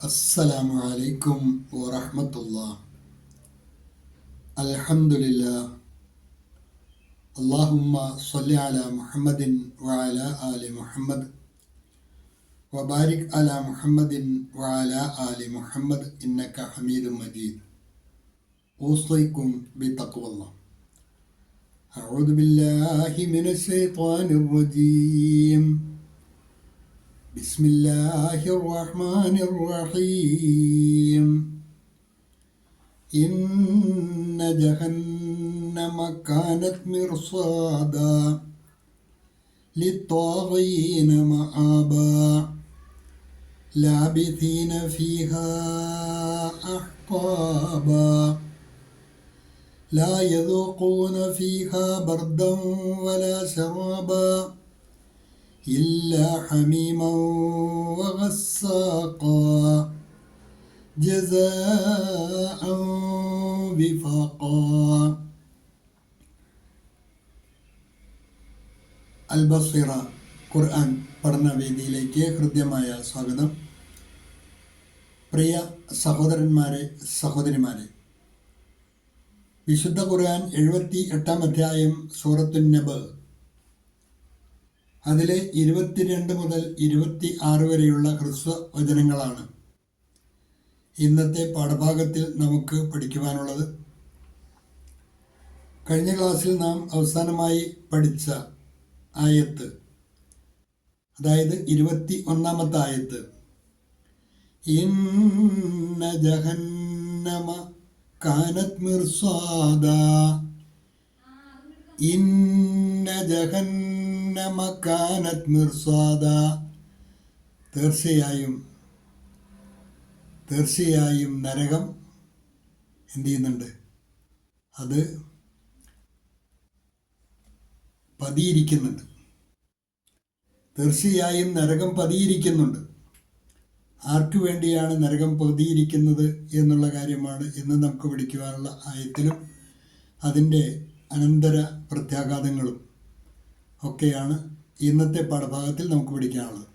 السلام عليكم ورحمة الله. الحمد لله. اللهم صل على محمد وعلى آل محمد وبارك على محمد وعلى آل محمد إنك حميد مجيد. أوصيكم بتقوى الله. أعوذ بالله من الشيطان الرجيم. بسم الله الرحمن الرحيم. إن جهنم كانت مرصادا للطاغين مآبا لابثين فيها أحقابا لا يذوقون فيها بردا ولا شرابا إلا حميما وغساقا جزاء وفاقا. അൽബസീറ ഖുർആൻ പഠനവേദിയിലേക്ക് ഹൃദ്യമായ സ്വാഗതം. പ്രിയ സഹോദരന്മാരെ, സഹോദരിമാരെ, വിശുദ്ധ ഖുർആൻ 78-ാം അധ്യായം സൂറത്തുൻ നബ്, അതിലെ 22 മുതൽ 26 വരെയുള്ള ഹ്രസ്വ വചനങ്ങളാണ് ഇന്നത്തെ പാഠഭാഗത്തിൽ നമുക്ക് പഠിക്കുവാനുള്ളത്. കഴിഞ്ഞ ക്ലാസ്സിൽ നാം അവസാനമായി പഠിച്ച ആയത്ത്, അതായത് 21-ാമത്തെ ആയത്ത്, ഇന്ന ജഹന്നമ കാനത് മിർസാദാ, ഇന്ന ജഹന്നമ കാനത് മിർസാദാ, തീർച്ചയായും നരകം എന്ത് ചെയ്യുന്നുണ്ട്? അത് പതിയിരിക്കുന്നുണ്ട്. തീർച്ചയായും നരകം പതിയിരിക്കുന്നുണ്ട്. ആർക്കു വേണ്ടിയാണ് നരകം പതിയിരിക്കുന്നത് എന്നുള്ള കാര്യമാണ് ഇന്ന് നമുക്ക് പഠിക്കുവാനുള്ള ആയത്തിലും അതിൻ്റെ അനന്തര പ്രത്യാഘാതങ്ങളും ഒക്കെയാണ് ഇന്നത്തെ പാഠഭാഗത്തിൽ നമുക്ക് പഠിക്കാനുള്ളത്.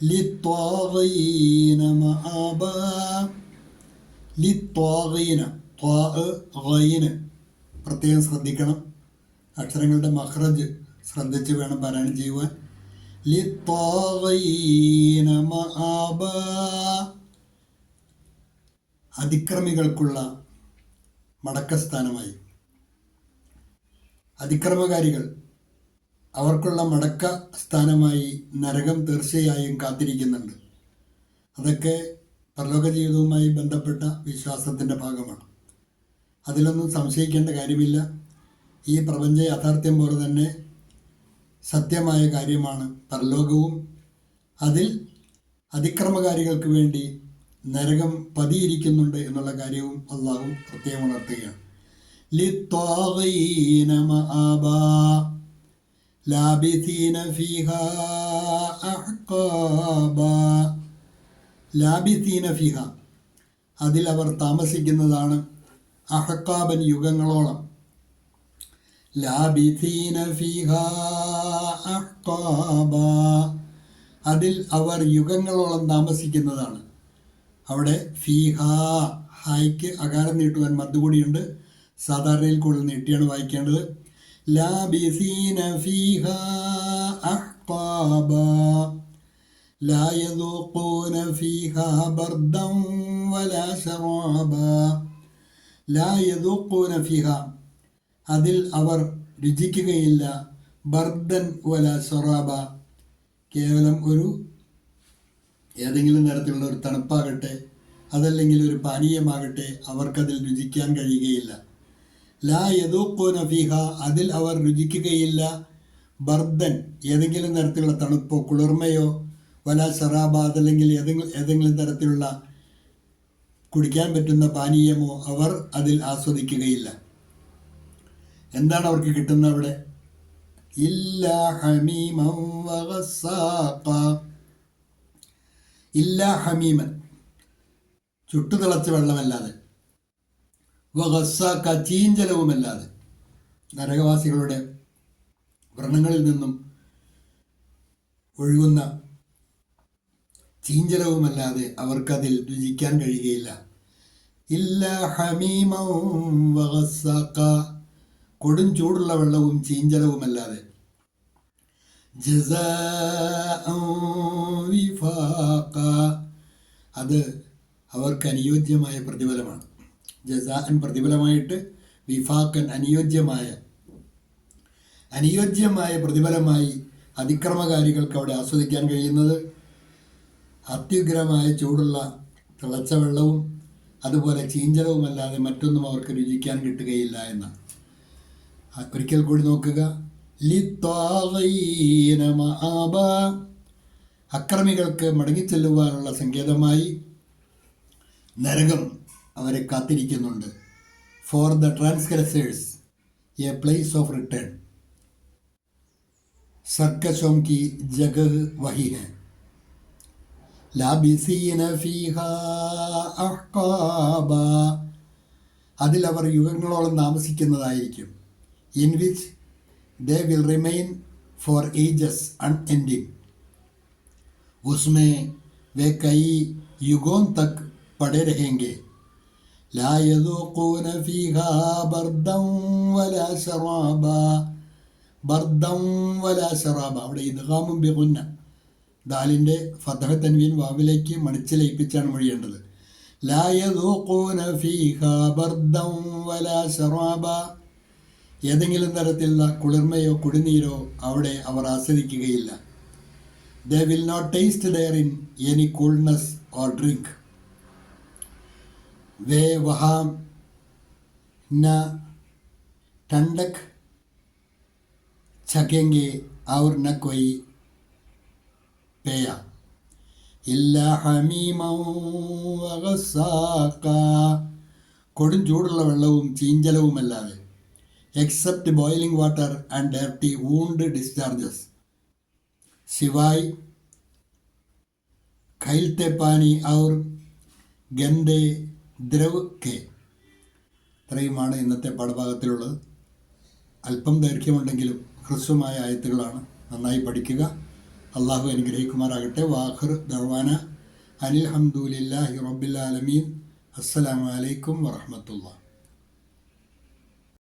ലിത്വാഗീന മആബാ, ലിത്വാഗീന, ത്വാഗീന് പ്രത്യേകം ശ്രദ്ധിക്കണം. അക്ഷരങ്ങളുടെ മഖ്റജ് ശ്രദ്ധിച്ച് വേണം പാരായണം ചെയ്യുവാൻ. ലിത്വാഗീന മആബാ, അതിക്രമികൾക്കുള്ള മടക്കസ്ഥാനമായി. അതിക്രമകാരികൾ, അവർക്കുള്ള മടക്ക സ്ഥാനമായി നരകം തീർച്ചയായും കാത്തിരിക്കുന്നുണ്ട്. അതൊക്കെ പരലോക ജീവിതവുമായി ബന്ധപ്പെട്ട വിശ്വാസത്തിൻ്റെ ഭാഗമാണ്. അതിലൊന്നും സംശയിക്കേണ്ട കാര്യമില്ല. ഈ പ്രപഞ്ച യാഥാർത്ഥ്യം പോലെ തന്നെ സത്യമായ കാര്യമാണ് പരലോകവും. അതിൽ അതിക്രമകാരികൾക്ക് വേണ്ടി നരകം പതിയിരിക്കുന്നുണ്ട് എന്നുള്ള കാര്യവും അള്ളാഹു പ്രത്യേകം ഉണർത്തുകയാണ്. ലിത്വാഗീന മആബാ ലാബിഥീന ഫീഹാ അഹ്ഖാബാ, ലാബിഥീന ഫീഹ, അതിൽ അവർ താമസിക്കുന്നതാണ്. അഹ്ഖാബൻ, യുഗങ്ങളോളം. ലാബിഥീന ഫീഹാ അഹ്ഖാബാ, അതിൽ അവർ യുഗങ്ങളോളം താമസിക്കുന്നതാണ്. അവിടെ ഫീഹ, ഹായ്ക്ക് അകാരം നീട്ടുവാൻ മദ്ദുകൂടിയുണ്ട്. സാധാരണയിൽ കൂടുതൽ നീട്ടിയാണ് വായിക്കേണ്ടത്. ലാബിസീന ഫീഹാ അഹ്ഖാബാ ലാ യദൂഖൂന ഫീഹാ ബർദൻ വലാ ശറാബാ, ലാ യദൂഖൂന ഫീഹ, അതിൽ അവർ രുചിക്കുകയില്ല. ബർദൻ വലാ ശറാബ, കേവലം ഏതെങ്കിലും തരത്തിലുള്ള ഒരു തണുപ്പാകട്ടെ, അതല്ലെങ്കിൽ ഒരു പാനീയമാകട്ടെ, അവർക്കതിൽ രുചിക്കാൻ കഴിയുകയില്ല. ലാ യദൂഖൂന ഫീഹ, അതിൽ അവർ രുചിക്കുകയില്ല. ബർദൻ, ഏതെങ്കിലും തരത്തിലുള്ള തണുപ്പോ കുളിർമയോ, വലാ ശറാബ, അതല്ലെങ്കിൽ ഏതെങ്കിലും തരത്തിലുള്ള കുടിക്കാൻ പറ്റുന്ന പാനീയമോ അവർ അതിൽ ആസ്വദിക്കുകയില്ല. എന്താണ് അവർക്ക് കിട്ടുന്നത് അവിടെ? ഇല്ലാ ഹമീമൻ വഗസ്സാഖ, ഇല്ലാ ഹമീമൻ, ചുട്ടുതിളച്ച വെള്ളമല്ലാതെ, വഗസ്സാഖ, ചീഞ്ചലവുമല്ലാതെ. നരകവാസികളുടെ വ്രണങ്ങളിൽ നിന്നും ഒഴുകുന്ന ചീഞ്ചലവുമല്ലാതെ അവർക്കതിൽ രുചിക്കാൻ കഴിയുകയില്ല. ഇല്ല ഹമീമൗ വഗസ്സാഖ, കൊടും ചൂടുള്ള വെള്ളവും ചീഞ്ചലവുമല്ലാതെ. ജസാഅൻ വിഫാഖ, അത് അവർക്ക് അനുയോജ്യമായ പ്രതിഫലമാണ്. ജസാഅൻ പ്രതിഫലമായിട്ട്, വിഫാഖൻ അനുയോജ്യമായ പ്രതിഫലമായി അതിക്രമകാരികൾക്ക് അവിടെ ആസ്വദിക്കാൻ കഴിയുന്നത് അത്യുഗ്രമായ ചൂടുള്ള തിളച്ച വെള്ളവും അതുപോലെ ചീഞ്ചലവുമല്ലാതെ മറ്റൊന്നും അവർക്ക് രുചിക്കാൻ കിട്ടുകയില്ല എന്നാണ്. ഒരിക്കൽ കൂടി നോക്കുക. ലിത്വാഗീന മആബ, അക്രമികൾക്ക് മടങ്ങിച്ചെല്ലുവാനുള്ള സങ്കേതമായി നരകം അവരെ കാത്തിരിക്കുന്നുണ്ട്. For the transgressors a place of return. സർക്കശോം കി ജഗഹ് വഹി ഹെ, ലാബിസീന ഫീഹാ അഹ്ഖാബ, അതിൽ അവർ യുഗങ്ങളോളം താമസിക്കുന്നതായിരിക്കും. In which they will remain for ages unending. उसमें वे कई युगों तक पड़े रहेंगे. ला यذوقون فيها بردا ولا شرابا, ബർദം വലാ ശറാബ. അവിടെ ഇദ്ഗാമും ബിഗുന്ന, ദാലിൻ്റെ ഫതഹ തൻവീൻ വാവിലേക്ക് മണിച്ച് ലയിപ്പിച്ചാണ് മൊഴിയേണ്ടത്. ലാ യذوقون فيها بردا ولا شرابا, ഏതെങ്കിലും തരത്തിലുള്ള കുളിർമയോ കുടിനീരോ അവിടെ അവർ ആസ്വദിക്കുകയില്ല. They will not taste therein any coolness or drink. वे वहाँ न ठंडक छकेंगे और न कोई पेय. इल्ला हमीमौ वगस्साक़, കൊടും ചൂടുള്ള വെള്ളവും ചീഞ്ചലവുമല്ലാതെ. except boiling water and dirty wound discharges, सिवाय खैलते पानी और गंदे द्रव के. ഇത്രയുമാണ് ഇന്നത്തെ പാഠഭാഗത്തിലുള്ളത്. അല്പം ദൈർഘ്യമുണ്ടെങ്കിലും ഹ്രസ്വമായ ആയത്തുകളാണ്. നന്നായി പഠിക്കുക. അള്ളാഹു അനുഗ്രഹിക്കുമാറാകട്ടെ. വാഖിർ ദഅ്വാന അനിൽ ഹംദുലില്ലാഹി റബ്ബിൽ ആലമീൻ. അസ്സലാമു അലൈക്കും വറഹ്മത്തുള്ളാഹി.